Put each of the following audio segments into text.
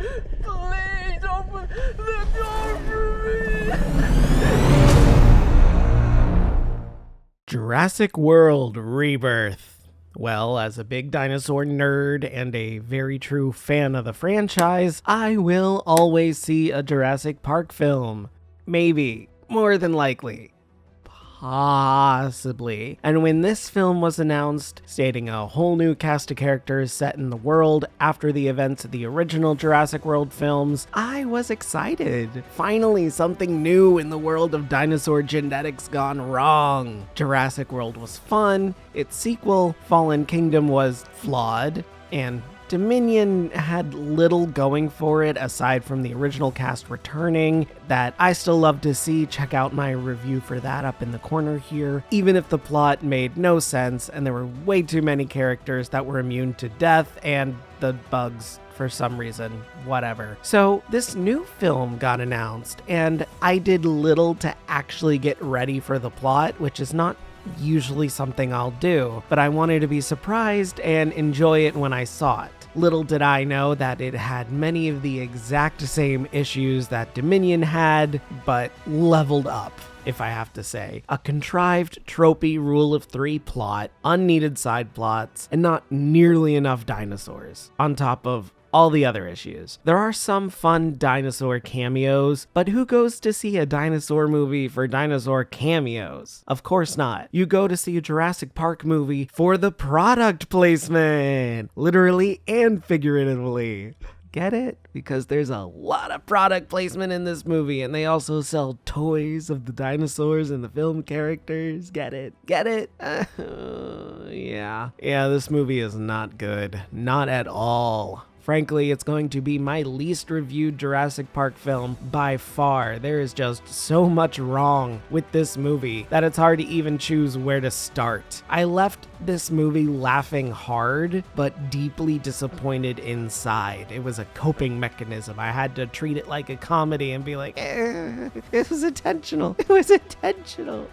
Please open the door for me. Jurassic World Rebirth. Well, as a big dinosaur nerd and a very true fan of the franchise, I will always see a Jurassic Park film. Maybe. More than likely. Possibly. And when this film was announced, stating a whole new cast of characters set in the world after the events of the original Jurassic World films, I was excited. Finally, something new in the world of dinosaur genetics gone wrong. Jurassic World was fun, its sequel, Fallen Kingdom, was flawed, and Dominion had little going for it aside from the original cast returning that I still love to see. Check out my review for that up in the corner here. Even if the plot made no sense and there were way too many characters that were immune to death and the bugs for some reason, whatever. So this new film got announced and I did little to actually get ready for the plot, which is not usually something I'll do, but I wanted to be surprised and enjoy it when I saw it. Little did I know that it had many of the exact same issues that Dominion had, but leveled up, if I have to say. A contrived, tropey rule of three plot, unneeded side plots, and not nearly enough dinosaurs, on top of all the other issues. There are some fun dinosaur cameos, but who goes to see a dinosaur movie for dinosaur cameos? Of course not. You go to see a Jurassic Park movie for the product placement, literally and figuratively. Get it? Because there's a lot of product placement in this movie, and they also sell toys of the dinosaurs and the film characters. Get it? Get it? Yeah, this movie is not good. Not at all. Frankly, it's going to be my least reviewed Jurassic Park film by far. There is just so much wrong with this movie that it's hard to even choose where to start. I left this movie laughing hard, but deeply disappointed inside. It was a coping mechanism. I had to treat it like a comedy and be like, it was intentional. It was intentional.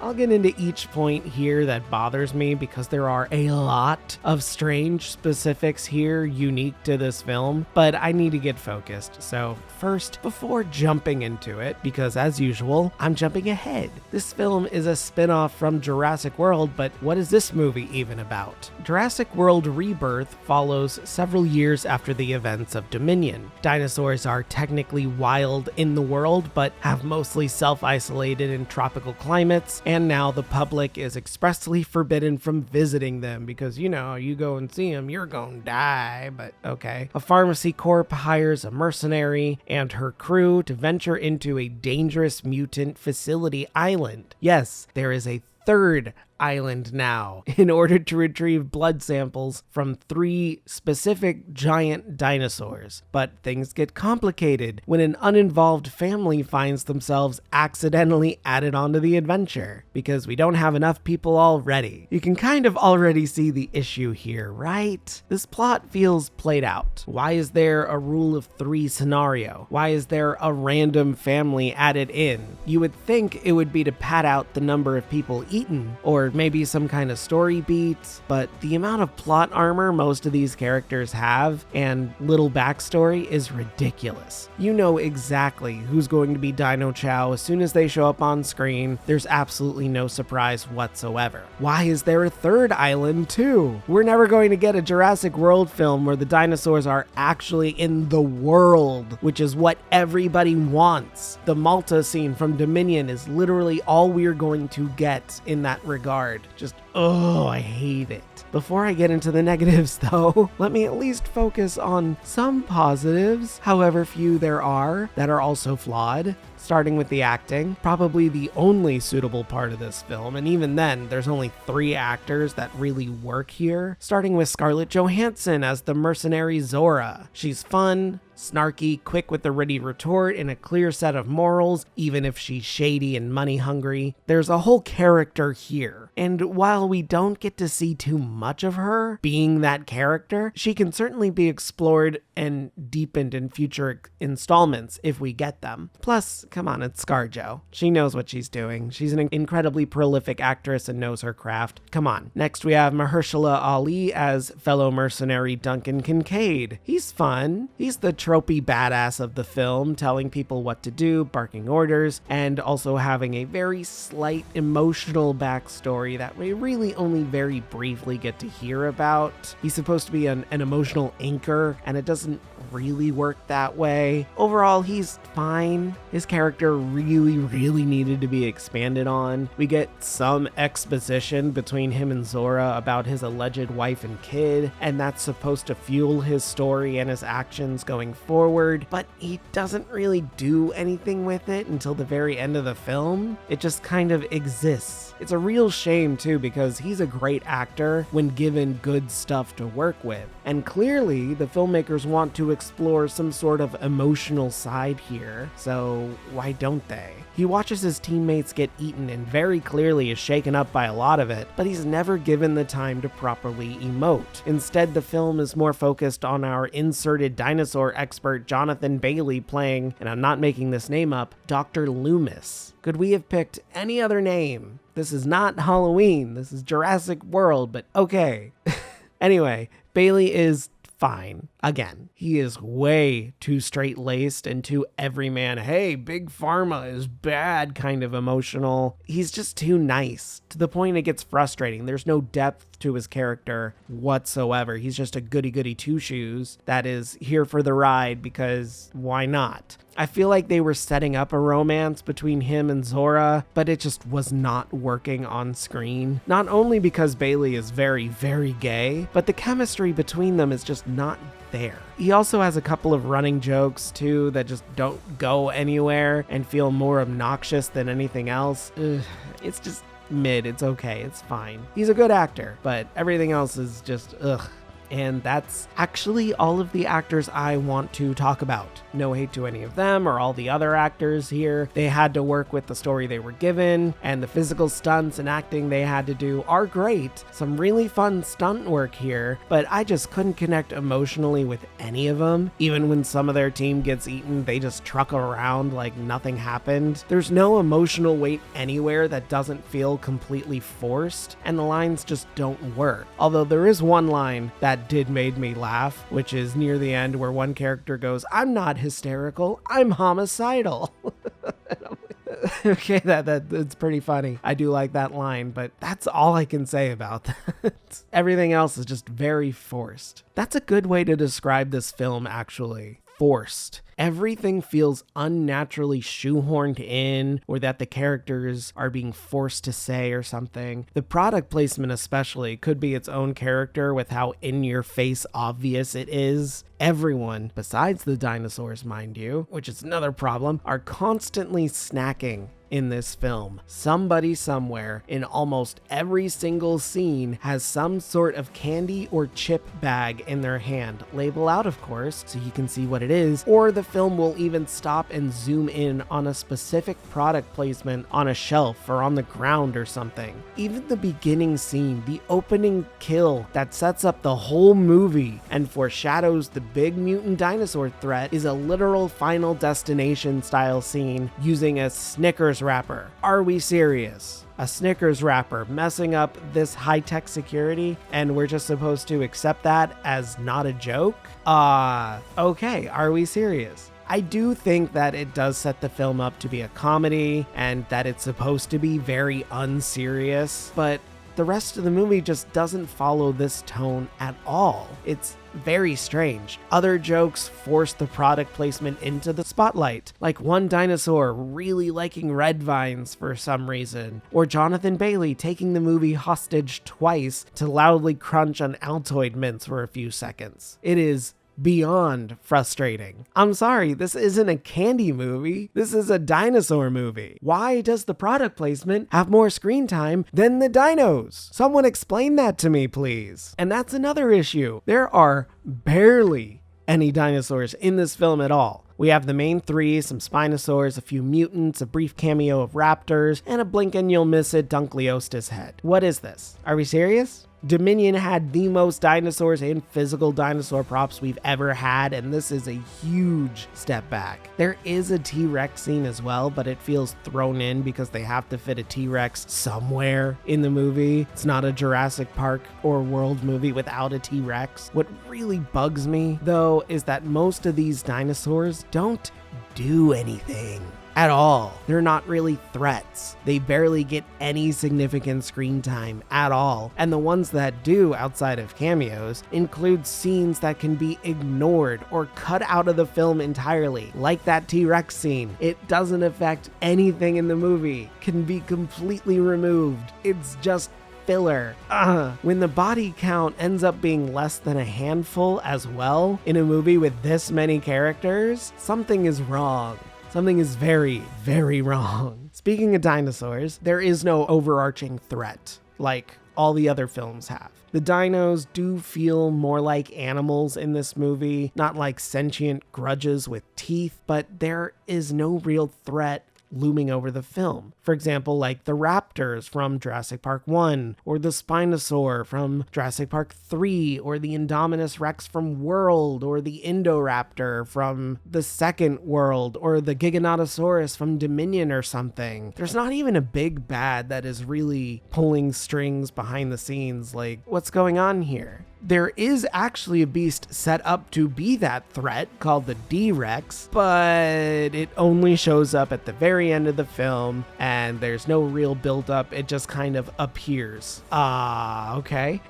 I'll get into each point here that bothers me because there are a lot of strange specifics here unique to this film, but I need to get focused. So first, before jumping into it, because as usual, I'm jumping ahead. This film is a spin-off from Jurassic World, but what is this movie even about? Jurassic World Rebirth follows several years after the events of Dominion. Dinosaurs are technically wild in the world, but have mostly self-isolated in tropical climates, and now the public is expressly forbidden from visiting them because, you know, you go and see them, you're gonna die, but okay. A pharmacy corp hires a mercenary and her crew to venture into a dangerous mutant facility island. Yes, there is a third island now in order to retrieve blood samples from 3 specific giant dinosaurs. But things get complicated when an uninvolved family finds themselves accidentally added onto the adventure because we don't have enough people already. You can kind of already see the issue here, right? This plot feels played out. Why is there a rule of 3 scenario? Why is there a random family added in? You would think it would be to pad out the number of people eaten, or maybe some kind of story beats, but the amount of plot armor most of these characters have and little backstory is ridiculous. You know exactly who's going to be Dino Chow as soon as they show up on screen. There's absolutely no surprise whatsoever. Why is there a third island too? We're never going to get a Jurassic World film where the dinosaurs are actually in the world, which is what everybody wants. The Malta scene from Dominion is literally all we're going to get in that regard. Just, I hate it. Before I get into the negatives though, let me at least focus on some positives, however few there are, that are also flawed. Starting with the acting, probably the only suitable part of this film, and even then, there's only 3 actors that really work here. Starting with Scarlett Johansson as the mercenary Zora. She's fun, snarky, quick with a ready retort, and a clear set of morals, even if she's shady and money hungry. There's a whole character here, and while we don't get to see too much of her being that character, she can certainly be explored and deepened in future installments if we get them. Plus, come on, it's ScarJo. She knows what she's doing. She's an incredibly prolific actress and knows her craft. Come on. Next, we have Mahershala Ali as fellow mercenary Duncan Kincaid. He's fun. He's the tropey badass of the film, telling people what to do, barking orders, and also having a very slight emotional backstory that we really only very briefly get to hear about. He's supposed to be an emotional anchor, and it doesn't really work that way. Overall, he's fine. His character really needed to be expanded on. We get some exposition between him and Zora about his alleged wife and kid, and that's supposed to fuel his story and his actions going forward, but he doesn't really do anything with it until the very end of the film. It just kind of exists. It's a real shame too, because he's a great actor when given good stuff to work with. And clearly, the filmmakers want to explore some sort of emotional side here, so why don't they? He watches his teammates get eaten and very clearly is shaken up by a lot of it, but he's never given the time to properly emote. Instead, the film is more focused on our inserted dinosaur expert Jonathan Bailey playing, and I'm not making this name up, Dr. Loomis. Could we have picked any other name? This is not Halloween, this is Jurassic World, but okay. Anyway, Bailey is fine. Again, he is way too straight-laced and too everyman, hey, big pharma is bad kind of emotional. He's just too nice, to the point it gets frustrating. There's no depth to his character whatsoever. He's just a goody-goody two-shoes that is here for the ride because why not? I feel like they were setting up a romance between him and Zora, but it just was not working on screen. Not only because Bailey is very gay, but the chemistry between them is just not there. He also has a couple of running jokes too that just don't go anywhere and feel more obnoxious than anything else. It's just mid. It's okay. It's fine. He's a good actor, but everything else is just ugh. And that's actually all of the actors I want to talk about. No hate to any of them or all the other actors here. They had to work with the story they were given, and the physical stunts and acting they had to do are great. Some really fun stunt work here, but I just couldn't connect emotionally with any of them. Even when some of their team gets eaten, they just truck around like nothing happened. There's no emotional weight anywhere that doesn't feel completely forced, and the lines just don't work. Although there is one line that did made me laugh, which is near the end where one character goes, "I'm not hysterical, I'm homicidal." Okay, that's pretty funny. I do like that line, but that's all I can say about that. Everything else is just very forced. That's a good way to describe this film, actually. Forced. Everything feels unnaturally shoehorned in, or that the characters are being forced to say or something. The product placement especially could be its own character with how in-your-face obvious it is. Everyone, besides the dinosaurs mind you, which is another problem, are constantly snacking in this film. Somebody somewhere in almost every single scene has some sort of candy or chip bag in their hand. Label out, of course, so you can see what it is, or the film will even stop and zoom in on a specific product placement on a shelf or on the ground or something. Even the beginning scene, the opening kill that sets up the whole movie and foreshadows the big mutant dinosaur threat, is a literal Final Destination style scene using a Snickers wrapper. Are we serious? A Snickers wrapper messing up this high-tech security, and we're just supposed to accept that as not a joke? Okay, are we serious? I do think that it does set the film up to be a comedy, and that it's supposed to be very unserious, but the rest of the movie just doesn't follow this tone at all. It's very strange. Other jokes force the product placement into the spotlight, like one dinosaur really liking red vines for some reason, or Jonathan Bailey taking the movie hostage twice to loudly crunch on Altoid mints for a few seconds. It is beyond frustrating. I'm sorry, this isn't a candy movie. This is a dinosaur movie. Why does the product placement have more screen time than the dinos? Someone explain that to me, please. And that's another issue. There are barely any dinosaurs in this film at all. We have the main three, some Spinosaurs, a few mutants, a brief cameo of raptors, and a blink and you'll miss it Dunkleosteus head. What is this? Are we serious? Dominion had the most dinosaurs and physical dinosaur props we've ever had, and this is a huge step back. There is a T-Rex scene as well, but it feels thrown in because they have to fit a T-Rex somewhere in the movie. It's not a Jurassic Park or World movie without a T-Rex. What really bugs me, though, is that most of these dinosaurs don't do anything at all. They're not really threats. They barely get any significant screen time at all. And the ones that do, outside of cameos, include scenes that can be ignored or cut out of the film entirely, like that T-Rex scene. It doesn't affect anything in the movie, can be completely removed. It's just filler. When the body count ends up being less than a handful as well in a movie with this many characters, something is wrong. Something is very, very wrong. Speaking of dinosaurs, there is no overarching threat like all the other films have. The dinos do feel more like animals in this movie, not like sentient grudges with teeth, but there is no real threat looming over the film. For example, like the raptors from Jurassic Park 1, or the Spinosaur from Jurassic Park 3, or the Indominus Rex from World, or the Indoraptor from the second World, or the Giganotosaurus from Dominion or something. There's not even a big bad that is really pulling strings behind the scenes, like, what's going on here? There is actually a beast set up to be that threat called the D-Rex, but it only shows up at the very end of the film and there's no real build-up. It just kind of appears. Okay.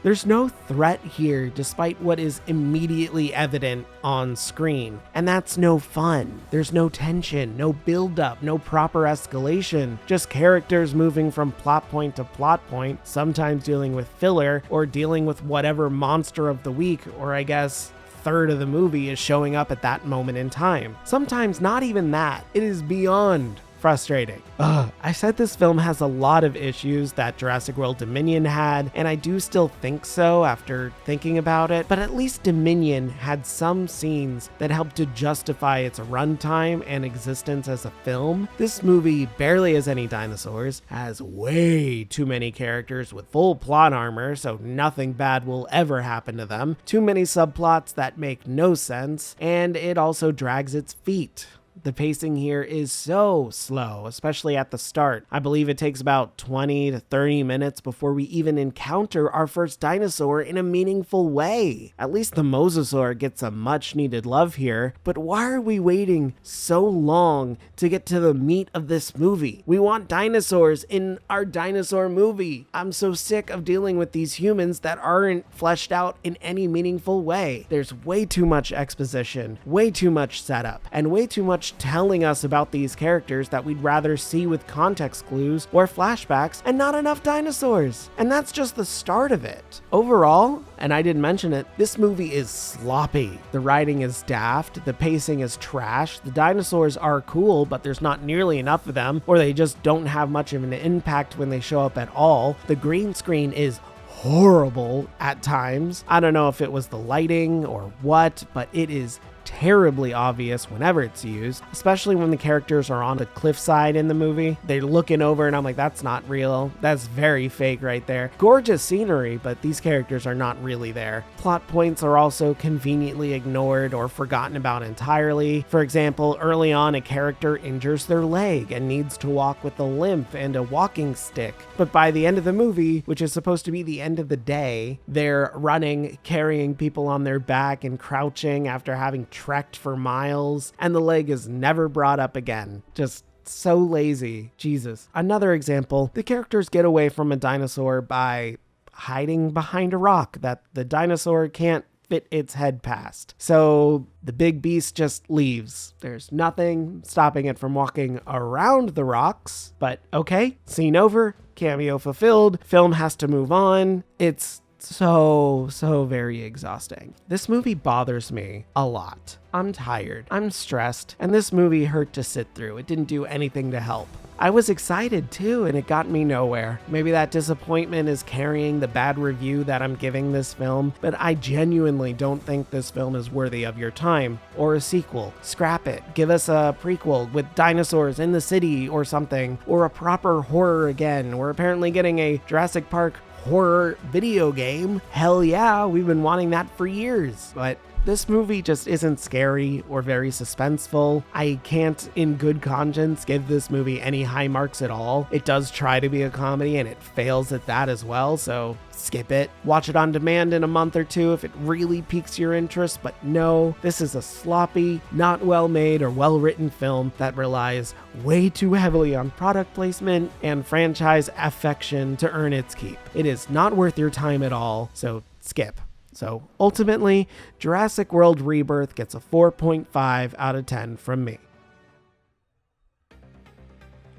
There's no threat here despite what is immediately evident on screen, and that's no fun. There's no tension, no build-up, no proper escalation, just characters moving from plot point to plot point, sometimes dealing with filler or dealing with whatever monster of the week, or I guess third of the movie is showing up at that moment in time. Sometimes not even that. It is beyond frustrating. I said this film has a lot of issues that Jurassic World Dominion had, and I do still think so after thinking about it, but at least Dominion had some scenes that helped to justify its runtime and existence as a film. This movie barely has any dinosaurs, has way too many characters with full plot armor, so nothing bad will ever happen to them, too many subplots that make no sense, and it also drags its feet. The pacing here is so slow, especially at the start. I believe it takes about 20 to 30 minutes before we even encounter our first dinosaur in a meaningful way. At least the mosasaur gets some much needed love here, but why are we waiting so long to get to the meat of this movie? We want dinosaurs in our dinosaur movie. I'm so sick of dealing with these humans that aren't fleshed out in any meaningful way. There's way too much exposition, way too much setup, and way too much telling us about these characters that we'd rather see with context clues or flashbacks, and not enough dinosaurs. And that's just the start of it. Overall, and I didn't mention it, this movie is sloppy. The writing is daft, the pacing is trash, the dinosaurs are cool, but there's not nearly enough of them, or they just don't have much of an impact when they show up at all. The green screen is horrible at times. I don't know if it was the lighting or what, but it is terribly obvious whenever it's used, especially when the characters are on the cliffside in the movie. They're looking over and I'm like, that's not real. That's very fake right there. Gorgeous scenery, but these characters are not really there. Plot points are also conveniently ignored or forgotten about entirely. For example, early on, a character injures their leg and needs to walk with a limp and a walking stick. But by the end of the movie, which is supposed to be the end of the day, they're running, carrying people on their back and crouching after having trekked for miles, and the leg is never brought up again. Just so lazy. Jesus. Another example, the characters get away from a dinosaur by hiding behind a rock that the dinosaur can't fit its head past. So the big beast just leaves. There's nothing stopping it from walking around the rocks, but okay, scene over, cameo fulfilled, film has to move on. It's so very exhausting. This movie bothers me a lot. I'm tired, I'm stressed, and this movie hurt to sit through. It didn't do anything to help. I was excited too, and it got me nowhere. Maybe that disappointment is carrying the bad review that I'm giving this film, but I genuinely don't think this film is worthy of your time, or a sequel. Scrap it. Give us a prequel with dinosaurs in the city or something, or a proper horror again. We're apparently getting a Jurassic Park horror video game, hell yeah, we've been wanting that for years. But this movie just isn't scary or very suspenseful. I can't in good conscience give this movie any high marks at all. It does try to be a comedy and it fails at that as well, so skip it. Watch it on demand in a month or two if it really piques your interest, but no, this is a sloppy, not well made or well written film that relies way too heavily on product placement and franchise affection to earn its keep. It is not worth your time at all, so skip. So ultimately, Jurassic World Rebirth gets a 4.5 out of 10 from me.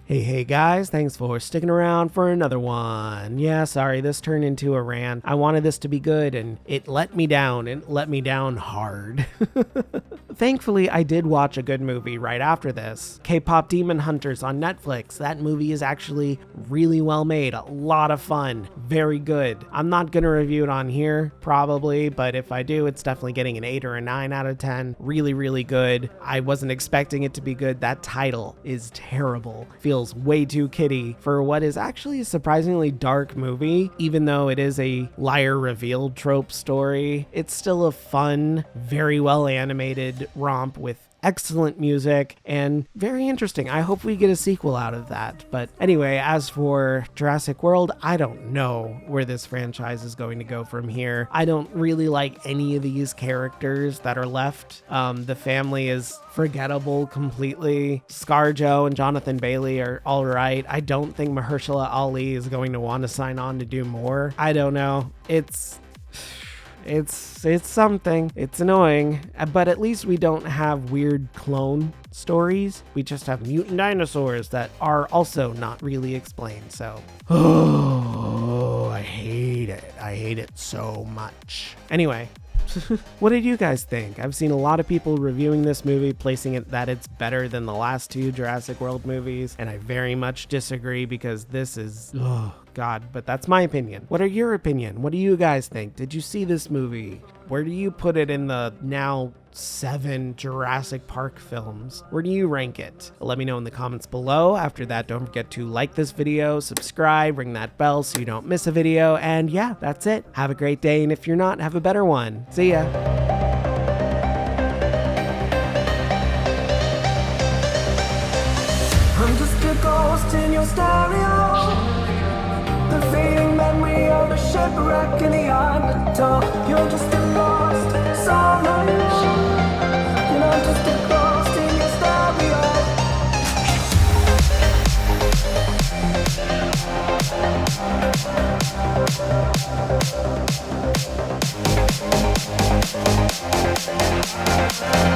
Hey guys, thanks for sticking around for another one. Yeah, sorry, this turned into a rant. I wanted this to be good and it let me down, and let me down hard. Thankfully, I did watch a good movie right after this. K-Pop Demon Hunters on Netflix. That movie is actually really well made, a lot of fun, very good. I'm not gonna review it on here, probably, but if I do, it's definitely getting an 8 or a 9 out of 10. Really, really good. I wasn't expecting it to be good. That title is terrible. Feels way too kiddie for what is actually a surprisingly dark movie. Even though it is a liar revealed trope story, it's still a fun, very well animated romp with excellent music and very interesting. I hope we get a sequel out of that. But anyway, as for Jurassic World, I don't know where this franchise is going to go from here. I don't really like any of these characters that are left. The family is forgettable completely. ScarJo and Jonathan Bailey are all right. I don't think Mahershala Ali is going to want to sign on to do more. I don't know. It's something. It's annoying, but at least we don't have weird clone stories. We just have mutant dinosaurs that are also not really explained. So, I hate it. I hate it so much. Anyway, what did you guys think? I've seen a lot of people reviewing this movie, placing it that it's better than the last two Jurassic World movies, and I very much disagree because this is, oh God, but that's my opinion. What are your opinion? What do you guys think? Did you see this movie? Where do you put it in the now 7 Jurassic Park films? Where do you rank it? Let me know in the comments below. After that, don't forget to like this video, subscribe, ring that bell so you don't miss a video, and yeah, that's it. Have a great day, and if you're not, have a better one. See ya. I'm just a ghost in your stereo. The fading memory of a shipwreck in the undertow. You're just a lost soul alone. And I'm just a ghost in your stereo.